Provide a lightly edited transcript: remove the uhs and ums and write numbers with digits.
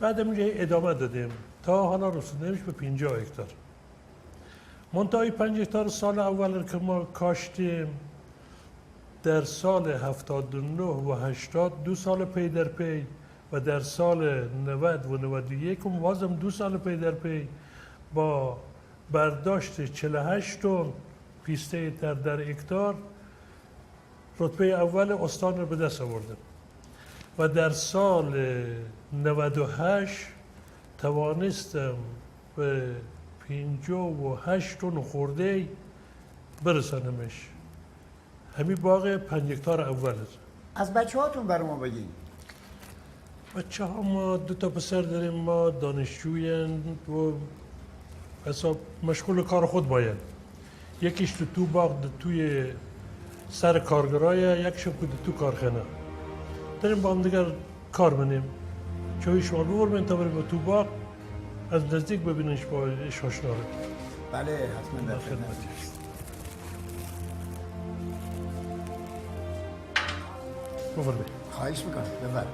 بعد میگه ادامه دادیم تا حالا رسیدیمش به 50 هکتار. منتهای 5 هکتار سال اول که ما کاشتیم در سال 79 و 80 2 سال پی در پی و در سال 90 و 91 هم بازم 2 سال پی در پی با برداشت 48 تن پیسته تر در هکتار رتبه اول استان رو به دست آوردیم و در سال 98 توانستم به 58 تن خورده برسانمش. همین باغ 5 هکتار اول. از بچه هاتون برای ما بگین. بچه ها ما 2 تا پسر داریم، ما دانشجوین و حساب مشغول کار خود باید. یکیش تو باغ توی سر کارگرای، یکیش تو کارخانه. داریم با هم دیگر کار منیم. چوی شما ببرمین تا بریم تو باغ از نزدیک ببینیش با ایش آشنا رو. بله حتما در خدمتی. ببرمین. خواهش میکنم ببر.